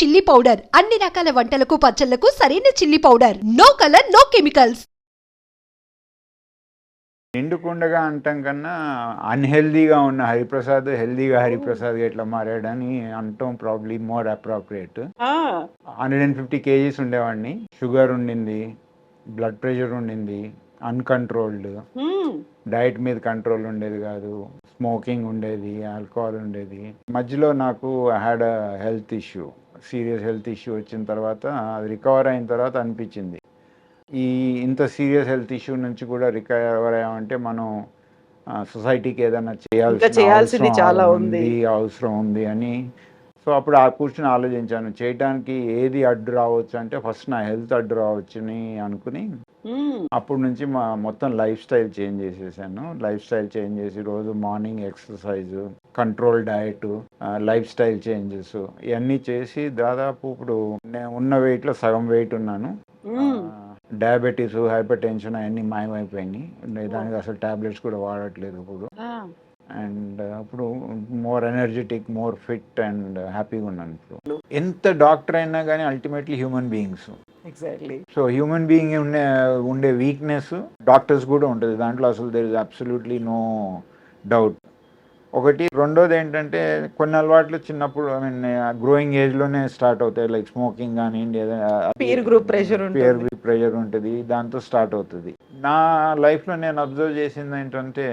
Chilli powder అన్ని రకాల వంటలకు పచ్చళ్లకు సరైన chilli powder. No colour no chemicals. నిండుకుండగా అంటాం కన్నా అన్హెల్దీగా ఉన్న హరిప్రసాద్ హెల్దీగా హరిప్రసాద్గా ఎట్లా మారాడని అంటాం ప్రాబ్లీ మోర్ అప్రోప్రియేట్. 150 kgs ఉండేవాడిని. షుగర్ ఉండింది, బ్లడ్ ప్రెషర్ ఉండింది, అన్కంట్రోల్డ్, డైట్ మీద కంట్రోల్ ఉండేది కాదు, స్మోకింగ్ ఉండేది, ఆల్కహాల్ ఉండేది. మధ్యలో నాకు had a health issue, serious health issue వచ్చిన తర్వాత అది రికవర్ అయిన తర్వాత అనిపించింది ఈ ఇంత సీరియస్ హెల్త్ ఇష్యూ నుంచి కూడా రికవర్ అయ్యామంటే మనం సొసైటీకి ఏదైనా చేయాల్సింది చాలా అవసరం ఉంది అని. సో అప్పుడు ఆ కూర్చొని ఆలోచించాను, చేయడానికి ఏది అడ్డు రావచ్చు అంటే ఫస్ట్ నా హెల్త్ అడ్డు రావచ్చు అని అనుకుని అప్పటి నుంచి మొత్తం లైఫ్ స్టైల్ చేంజ్ చేసేసాను. లైఫ్ స్టైల్ చేంజ్ చేసి రోజు morning exercise, control diet, life style changes ఇవన్నీ చేసి దాదాపు ఇప్పుడు నేను ఉన్న వెయిట్లో సగం వెయిట్ ఉన్నాను. డయాబెటీస్, హైపర్ టెన్షన్ అవన్నీ మాయమైపోయినాయి. దానికి అసలు టాబ్లెట్స్ కూడా వాడట్లేదు ఇప్పుడు. అండ్ ఇప్పుడు more energetic, more fit and హ్యాపీగా ఉన్నాను ఇప్పుడు. ఎంత డాక్టర్ అయినా కానీ ultimately human beings. Exactly. So human being ఉండే వీక్నెస్ డాక్టర్స్ కూడా ఉంటుంది దాంట్లో, అసలు there is absolutely no doubt. ఒకటి. రెండోది ఏంటంటే కొన్ని అలవాట్లు చిన్నప్పుడు ఐ మీన్ గ్రోయింగ్ ఏజ్లోనే స్టార్ట్ అవుతాయి. లైక్ స్మోకింగ్ కానివ్వండి, పీర్ గ్రూప్ ప్రెషర్ ఉంటుంది, దాంతో స్టార్ట్ అవుతుంది. నా లైఫ్లో నేను అబ్జర్వ్ చేసింది ఏంటంటే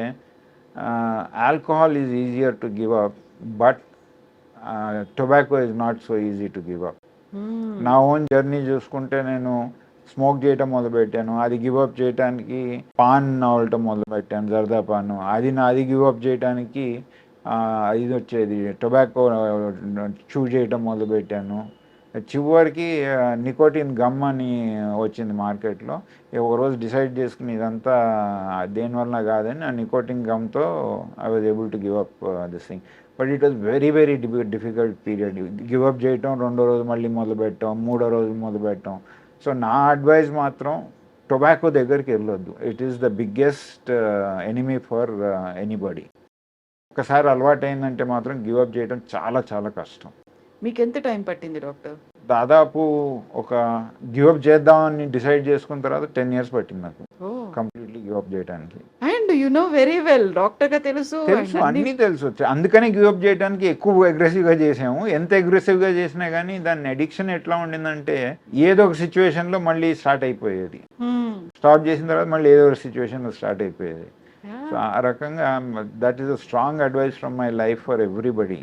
alcohol is easier to give up, but tobacco is not so easy to give up. నా ఓన్ జర్నీ చూసుకుంటే నేను స్మోక్ చేయటం మొదలుపెట్టాను, అది గివప్ చేయడానికి పాన్ నవలటం మొదలుపెట్టాను, జర్దా పాను. అది గివప్ చేయడానికి ఇది వచ్చేది టొబాకో చూ చేయటం మొదలుపెట్టాను. చివరికి నికోటిన్ గమ్ అని వచ్చింది మార్కెట్లో. ఒకరోజు డిసైడ్ చేసుకుని ఇదంతా దేనివల్ల కాదని ఆ నికోటిన్ గమ్తో I was able to give up this thing. But it was very very difficult period. Give up చేయటం, రెండో రోజు మళ్ళీ మొదలుపెట్టడం, మూడో రోజు మొదలుపెట్టడం. సో నా అడ్వైజ్ మాత్రం టొబాకో దగ్గరికి వెళ్ళొద్దు. It is the biggest enemy for anybody. ఒకసారి అలవాటు అయిందంటే మాత్రం గివప్ చేయడం చాలా చాలా కష్టం. మీకు ఎంత టైం పట్టింది డాక్టర్? దాదాపు ఒక గివప్ చేద్దామని డిసైడ్ చేసుకున్న తర్వాత 10 years పట్టింది నాకు కంప్లీట్లీ గివప్ చేయడానికి. And you know very well, doctor గా తెలుసు, అన్నీ తెలుసు. అందుకనే గివప్ చేయడానికి ఎక్కువ అగ్రెసివ్గా చేసాము. ఎంత అగ్రెసివ్గా చేసినా కానీ దాని అడిక్షన్ ఎట్లా ఉండిందంటే ఏదో ఒక సిచ్యువేషన్లో మళ్ళీ స్టార్ట్ అయిపోయేది. స్టార్ట్ చేసిన తర్వాత మళ్ళీ ఏదో ఒక సిచ్యువేషన్లో స్టార్ట్ అయిపోయేది. సో ఆ రకంగా that is a strong advice from my life for everybody.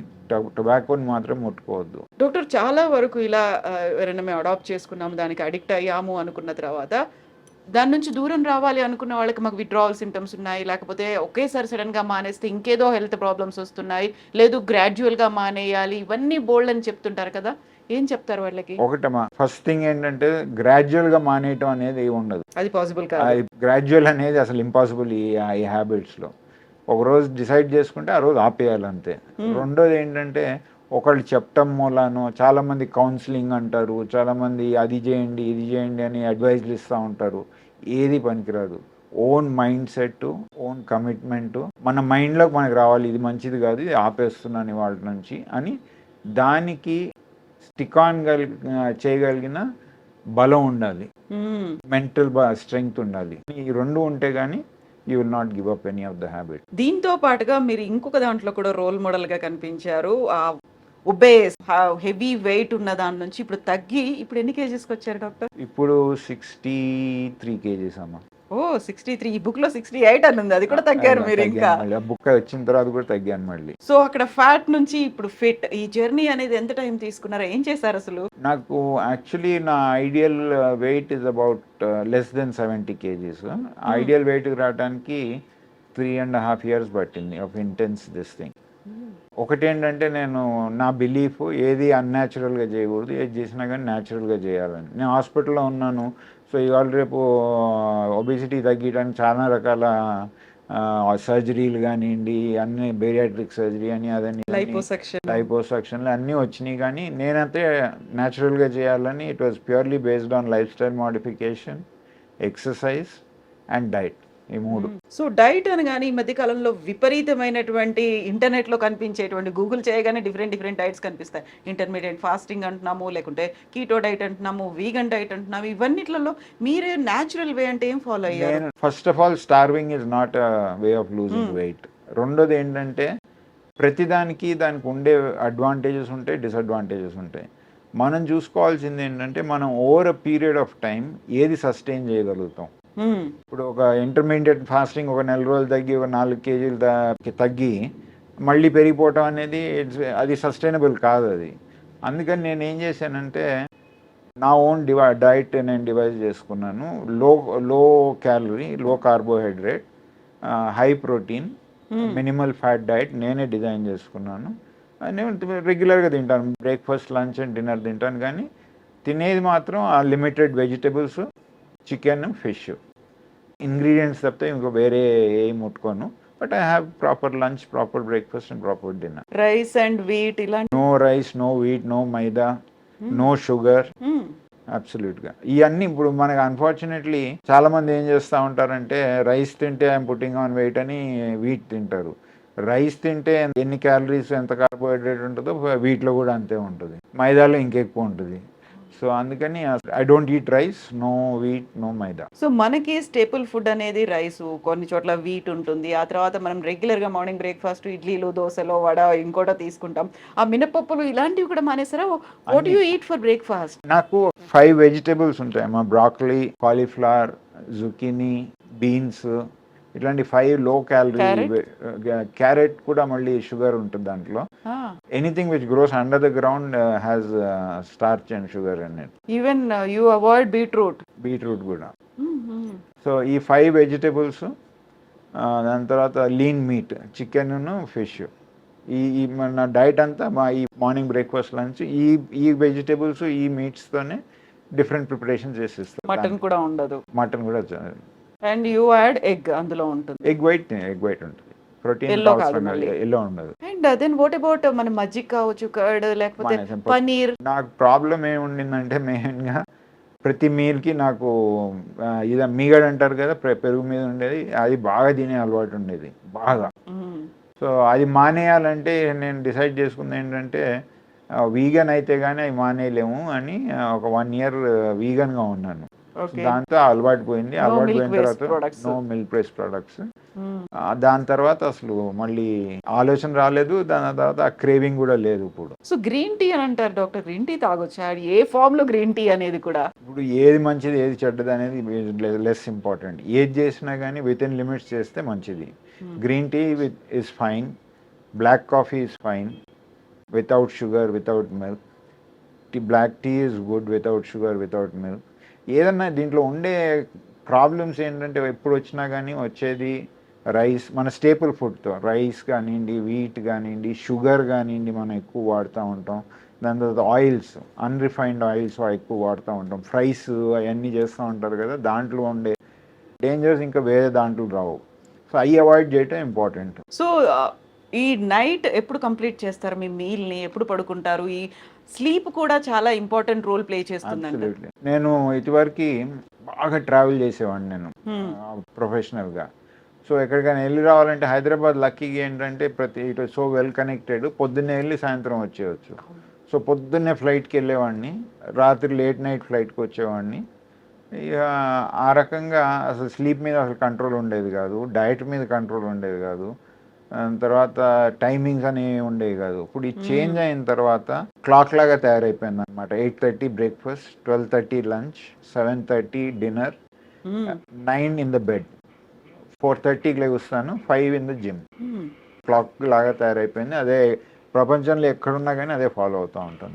టొబాకోని మాత్రం ముట్టుకోవద్దు. డాక్టర్, చాలా వరకు ఇలా ఎవరైనా మేము అడాప్ట్ చేసుకున్నాము, దానికి అడిక్ట్ అయ్యాము అనుకున్న తర్వాత దాని నుంచి దూరం రావాలి అనుకున్న వాళ్ళకి మాకు విత్డ్రావల్ సింటమ్స్ ఉన్నాయి, లేకపోతే ఒకేసారి సడన్గా మానేస్తే ఇంకేదో హెల్త్ ప్రాబ్లమ్స్ వస్తున్నాయి, లేదు గ్రాడ్యువల్గా మానేయాలి, ఇవన్నీ బోల్డ్ అని చెప్తుంటారు కదా, ఏం చెప్తారు వాళ్ళకి? ఒకటమ్మా, ఫస్ట్ థింగ్ ఏంటంటే గ్రాడ్యువల్గా మానేయటం అనేది ఏమి ఉండదు. అది పాసిబుల్ కాదు. గ్రాడ్యువల్ అనేది అసలు ఇంపాసిబుల్ ఈ హ్యాబిట్స్లో. ఒకరోజు డిసైడ్ చేసుకుంటే ఆ రోజు ఆపేయాలంతే. రెండోది ఏంటంటే ఒకళ్ళు చెప్పటం మూలాను చాలామంది కౌన్సిలింగ్ అంటారు, చాలామంది అది చేయండి ఇది చేయండి అని అడ్వైజ్లు ఇస్తూ ఉంటారు. ఏది పనికిరాదు. Own mind set, own commitment మన మైండ్లోకి మనకు రావాలి, ఇది మంచిది కాదు, ఇది ఆపేస్తున్నాను వాళ్ళ నుంచి అని. దానికి స్టిక్ ఆన్ చేయగలిగిన బలం ఉండాలి, మెంటల్ స్ట్రెంగ్త్ ఉండాలి. ఈ రెండు ఉంటే కానీ you will not give up any of the habit. దీంతో పాటుగా మీరు ఇంకొక దాంట్లో కూడా రోల్ మోడల్గా కనిపించారు. ఒబేస్, హెవీ వెయిట్ ఉన్న దాని నుంచి ఇప్పుడు తగ్గి ఇప్పుడు ఎన్ని కేజీస్కి వచ్చారు డాక్టర్? ఇప్పుడు 63 kgs అమ్మా. 63. ఈ బుక్ లో 68 అని ఉంది, అది కూడా తగ్గారు మీరు. ఇంకా బుక్ వచ్చిన తర్వాత కూడా తగ్గాను మళ్ళీ. సో అక్కడ ఫ్యాట్ నుంచి ఇప్పుడు ఫిట్, ఈ జర్నీ అనేది ఎంత టైం తీసుకున్నారా, ఏం చేశారు అసలు? నాకు యాక్చువల్లీ నా ideal weight is about less than 70 kgs. Ideal వెయిట్కి రావడానికి 3.5 years పట్టింది ఆఫ్ ఇంటెన్స్ దిస్ థింగ్. ఒకటేంటంటే నేను నా బిలీఫ్ ఏది అన్యాచురల్గా చేయకూడదు, ఏది చేసినా కానీ న్యాచురల్గా చేయాలని. నేను హాస్పిటల్లో ఉన్నాను. సో ఇవాళ రేపు ఒబేసిటీ తగ్గించడానికి చాలా రకాల సర్జరీలు కానివ్వండి, అన్ని బేరియాట్రిక్ సర్జరీ అని అదని లైపోసక్షన్లు అన్నీ వచ్చినాయి. కానీ నేనైతే న్యాచురల్గా చేయాలని it was purely based on life style modification, exercise and diet. ఈ 3. సో డైట్ అనగానే ఈ మధ్య కాలంలో విపరీతమైనటువంటి ఇంటర్నెట్ లో కనిపించేటువంటి గూగుల్ చేయగానే డిఫరెంట్ డైట్స్ కనిపిస్తాయి. ఇంటర్మీడియట్ ఫాస్టింగ్ అంటున్నాము, లేకుంటే కీటో డైట్ అంటున్నాము, వీగన్ డైట్ అంటున్నాము. ఇవన్నిట్లలో మీరే న్యాచురల్ వే అంటే ఏం ఫాలో అయ్యారు? నేను first of all starving is not way of losing weight. రెండోది ఏంటంటే ప్రతిదానికి దానికి ఉండే అడ్వాంటేజెస్ ఉంటాయి, డిసడ్వాంటేజెస్ ఉంటాయి. మనం చూసుకోవాల్సింది ఏంటంటే మనం over a period of time ఏది సస్టైన్ చేయగలుగుతాం. ఇప్పుడు ఒక ఇంటర్మీడియట్ ఫాస్టింగ్ ఒక 4 రోజులు తగ్గి ఒక 4 కేజీలు తగ్గి మళ్ళీ పెరిగిపోవటం అనేది అది సస్టైనబుల్ కాదు అది. అందుకని నేను ఏం చేశానంటే నా ఓన్ డైట్ నేను డివైజ్ చేసుకున్నాను. లో క్యాలరీ, లో carbohydrate, high protein, minimal fat diet నేనే డిజైన్ చేసుకున్నాను. నేను రెగ్యులర్గా తింటాను, బ్రేక్ఫాస్ట్, లంచ్ అండ్ డిన్నర్ తింటాను. కానీ తినేది మాత్రం ఆ limited vegetables, chicken, fish ingredients తప్పితే ఇంకో వేరే ఏం ముట్టుకోను. But I have proper lunch, proper breakfast and proper dinner. Rice and wheat ఇలాంటి no rice, no wheat, no maida, no sugar, అబ్సల్యూట్గా. ఇవన్నీ ఇప్పుడు మనకు అన్ఫార్చునేట్లీ చాలా మంది ఏం చేస్తూ ఉంటారంటే రైస్ తింటే ఐఎమ్ పుట్టింగ్ ఆన్ వెయిట్ అని వీట్ తింటారు. రైస్ తింటే ఎన్ని క్యాలరీస్, ఎంత కార్బోహైడ్రేట్ ఉంటుందో వీటిలో కూడా అంతే ఉంటుంది, మైదాలో ఇంకెక్కువ ఉంటుంది. సో అందుకని I don't eat rice, no wheat, no maida. So మనకి స్టేపుల్ ఫుడ్ అనేది రైస్, కొన్ని చోట్ల వీట్ ఉంటుంది. ఆ తర్వాత మనం రెగ్యులర్గా మార్నింగ్ బ్రేక్ఫాస్ట్ ఇడ్లీలు, దోశలో, వడ ఇంకోటో తీసుకుంటాం. ఆ మినపప్పులు ఇలాంటివి కూడా మానేసారా? What you eat for breakfast? నాకు 5 వెజిటేబుల్స్ ఉంటాయి. మా బ్రాకలీ, కాలీఫ్లవర్, జుకీనీ, బీన్స్, ఇట్లాంటి 5 లో క్యాలరీ. క్యారెట్ కూడా మళ్ళీ షుగర్ ఉంటుంది దాంట్లో. Anything which gross under the ground has starch and sugar in it. Even you avoid beetroot కూడా. సో ఈ 5 వెజిటేబుల్స్, దాని తర్వాత లీన్ మీట్, చికెన్, ఫిష్, ఈ మన డైట్ అంతా మా ఈ మార్నింగ్ బ్రేక్ఫాస్ట్, లంచ్ ఈ వెజిటేబుల్స్, ఈ మీట్స్తోనే డిఫరెంట్ ప్రిపరేషన్ చేసిస్తాం. మటన్ కూడా ఉండదు. మటన్ కూడా అండ్ యూ యాడ్ ఎగ్ అందులో ఉంటుంది. ఎగ్ వైట్ ఉంటుంది. ప్రోటీన్ ఎల్లో కాదు, ఎల్లో ఉండదు. అండ్ దెన్ వాట్ అబౌట్ మన మజ్జిగ కావచ్చు, కర్డ్, లేకపోతే పనీర్? నాకు ప్రాబ్లం ఏముండిందంటే మెయిన్గా ప్రతి మీల్కి నాకు ఇది మీగడ అంటారు కదా, పెరుగు మీద ఉండేది, అది బాగా తినే అలవాటు ఉండేది బాగా. సో అది మానేయాలంటే నేను డిసైడ్ చేసుకుంది ఏంటంటే వీగన్ అయితే కానీ అవి మానేయలేము అని ఒక 1 year వీగన్గా ఉన్నాను. దాంతో అలవాటు పోయింది. అలవాటు పోయిన తర్వాత నో మిల్క్ బేస్డ్ ప్రొడక్ట్స్. దాని తర్వాత అసలు మళ్ళీ ఆలోచన రాలేదు. దాని తర్వాత ఆ క్రేవింగ్ కూడా లేదు ఇప్పుడు. సో గ్రీన్ టీ అని అంటారు డాక్టర్, గ్రీన్ టీ తాగొచ్చా? ఏ ఫామ్ లో గ్రీన్ టీ అనేది కూడా? ఇప్పుడు ఏది మంచిది, ఏది చెడ్డది అనేది లెస్ ఇంపార్టెంట్. ఏది చేసినా కానీ విత్ ఇన్ లిమిట్స్ చేస్తే మంచిది. Green tea is fine, black coffee is fine without sugar, without milk. Black tea is good without sugar, without milk. ఏదన్నా దీంట్లో ఉండే ప్రాబ్లమ్స్ ఏంటంటే ఎప్పుడు వచ్చినా కానీ వచ్చేది రైస్, మన స్టేపుల్ ఫుడ్తో రైస్ కానివ్వండి, వీట్ కానివ్వండి, షుగర్ కానివ్వండి మనం ఎక్కువ వాడుతూ ఉంటాం. దాని తర్వాత ఆయిల్స్, అన్రిఫైన్డ్ ఆయిల్స్ ఎక్కువ వాడుతూ ఉంటాం. ఫ్రైస్ అవన్నీ చేస్తూ ఉంటారు కదా, దాంట్లో ఉండే డేంజర్స్ ఇంకా వేరే దాంట్లో రావు. సో అవి అవాయిడ్ చేయటం ఇంపార్టెంట్. సో ఈ నైట్ ఎప్పుడు కంప్లీట్ చేస్తారు మీ మీల్ని? ఎప్పుడు పడుకుంటారు? ఈ స్లీప్ కూడా చాలా ఇంపార్టెంట్ రోల్ ప్లే చేస్తుందండి. నేను ఇటువరకు బాగా ట్రావెల్ చేసేవాడిని నేను ప్రొఫెషనల్గా. సో ఎక్కడికైనా వెళ్ళి రావాలంటే హైదరాబాద్ లక్కీగా ఏంటంటే ఇటు సో వెల్ కనెక్టెడ్, పొద్దున్నే వెళ్ళి సాయంత్రం వచ్చేయచ్చు. సో పొద్దున్నే ఫ్లైట్కి వెళ్ళేవాడిని, రాత్రి లేట్ నైట్ ఫ్లైట్కి వచ్చేవాడిని. ఇక ఆ రకంగా అసలు స్లీప్ మీద అసలు కంట్రోల్ ఉండేది కాదు, డైట్ మీద కంట్రోల్ ఉండేది కాదు, తర్వాత టైమింగ్స్ అనేవి ఉండేవి కాదు. ఇప్పుడు ఇది చేంజ్ అయిన తర్వాత క్లాక్ లాగా తయారైపోయింది అనమాట. 8:30 breakfast, 12:30 lunch, 7:30 dinner, 9 in the bed, 4:30కి లేగుస్తాను, 5 ఇన్ ద జిమ్. క్లాక్ లాగా తయారైపోయింది. అదే ప్రపంచంలో ఎక్కడున్నా కానీ అదే ఫాలో అవుతూ ఉంటాను.